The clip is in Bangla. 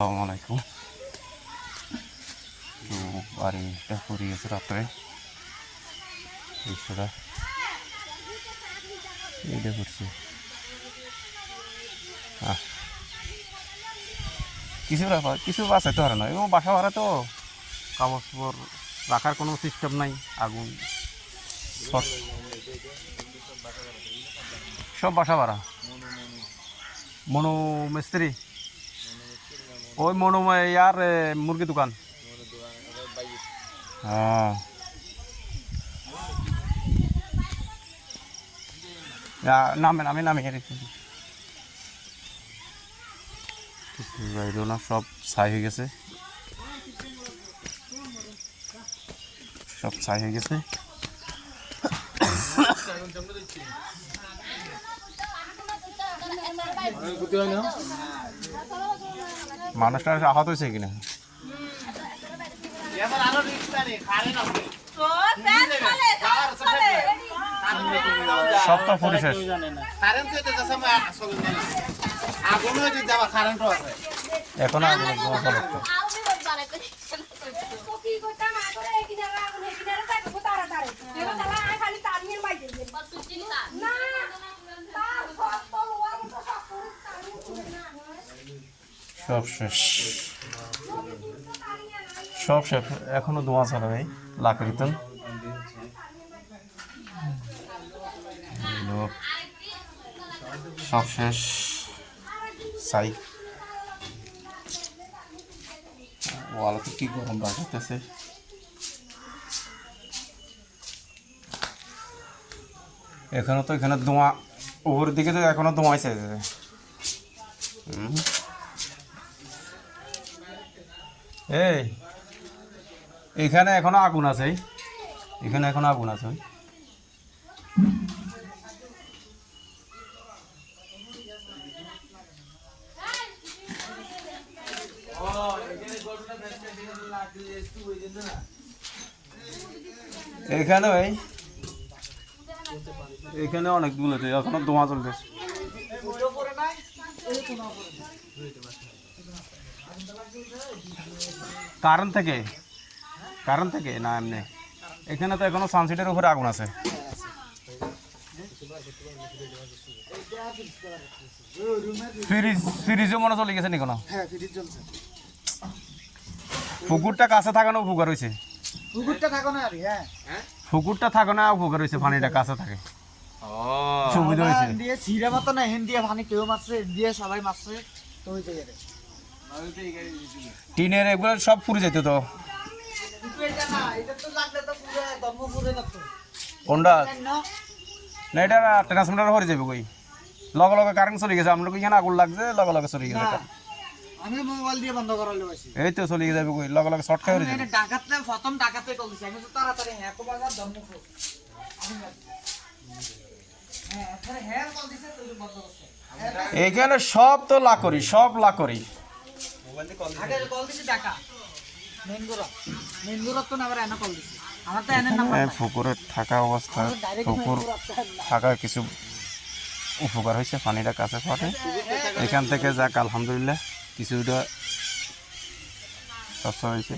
আসসালামু আলাইকুম। তো বাড়িটা পড়িয়েছে রাত্রে দৃশ্যটা এইটা করছে। কিছু ব্যাপার কিছু বাঁচাইতে পারে না এবং বাসা ভাড়া তো কাগজ পর রাখার কোনো সিস্টেম নাই। আগুন সব বাসা ভাড়া মনো মিস্ত্রি ওই মনো ইয়ার মুরগি দোকান। হ্যাঁ নামেন আমি নামে কিছু না, সব ছাই হয়ে গেছে, সব ছাই হয়ে গেছে। মানুষটা আহত হয়েছে কিনা সব তো পরিশেষ। এখন সব শেষ, সব শেষ। এখনো ধোঁয়া ছাড়া ভাই লাকড়িতেন সব শেষ। সাই ওয়ালকে কি গরম রাখতেছে। এখানে তো এখানে ধোঁয়া উপরের দিকে তো এখনো ধোঁয়াই চাইছে। এই এখানে এখনো আগুন আছে, এখানে এখনো আগুন আছে। এখানে ভাই এখানে অনেক দূর আছে, এখনো ধোঁয়া চলতেছে। কারণ থেকে না এমনি এখানে তো এখনো সানসেটের উপরে আগুন আছে। ফ্রিজও মনে চলে গেছে নি কোনো? পুকুরটা কাছে থাকানো উপকার হয়েছে, পুকুরটা থাকানো উপকার হয়েছে, পানিটা কাছে থাকে সুবিধা হয়েছে। টিনের এগুলো সব পুড়ে যেত তো। কোনটা না এটা ট্রান্সফরমার হয়ে যাবে কই, লগে লগে কারেন্ট চলে গেছে। আমরা এখানে আগুন লাগছে, লগে লগে চলে গেছে। আমি মোবাইল দিয়ে বন্ধ করালে এই তো চলে যাবে কই, লগে লগে শর্ট খাই যাবে। ডাকাতলে প্রথম ডাকাতে কল দিছি আমি তো তাড়াতাড়ি হ্যাঁ কো বাজার ধর্মপুর হ্যাঁ আরে হ্যাঁ কল দিছে তো বন্ধ করছে। এখানে সব তো লাকড়ি, সব লাকড়ি। মোবাইল দিয়ে কল দিছি, আগে কল দিছি ডাকা মেনগুরা তো না আবার এনে কল দিছি। আমার তো এনে নাম্বার পুকুরে থাকা অবস্থা, পুকুর থাকা কিছু উপকার হয়েছে, পানিটা কাছে ফাটে। এখান থেকে যাক আলহামদুলিল্লাহ কিছুটা সস্তা হয়েছে।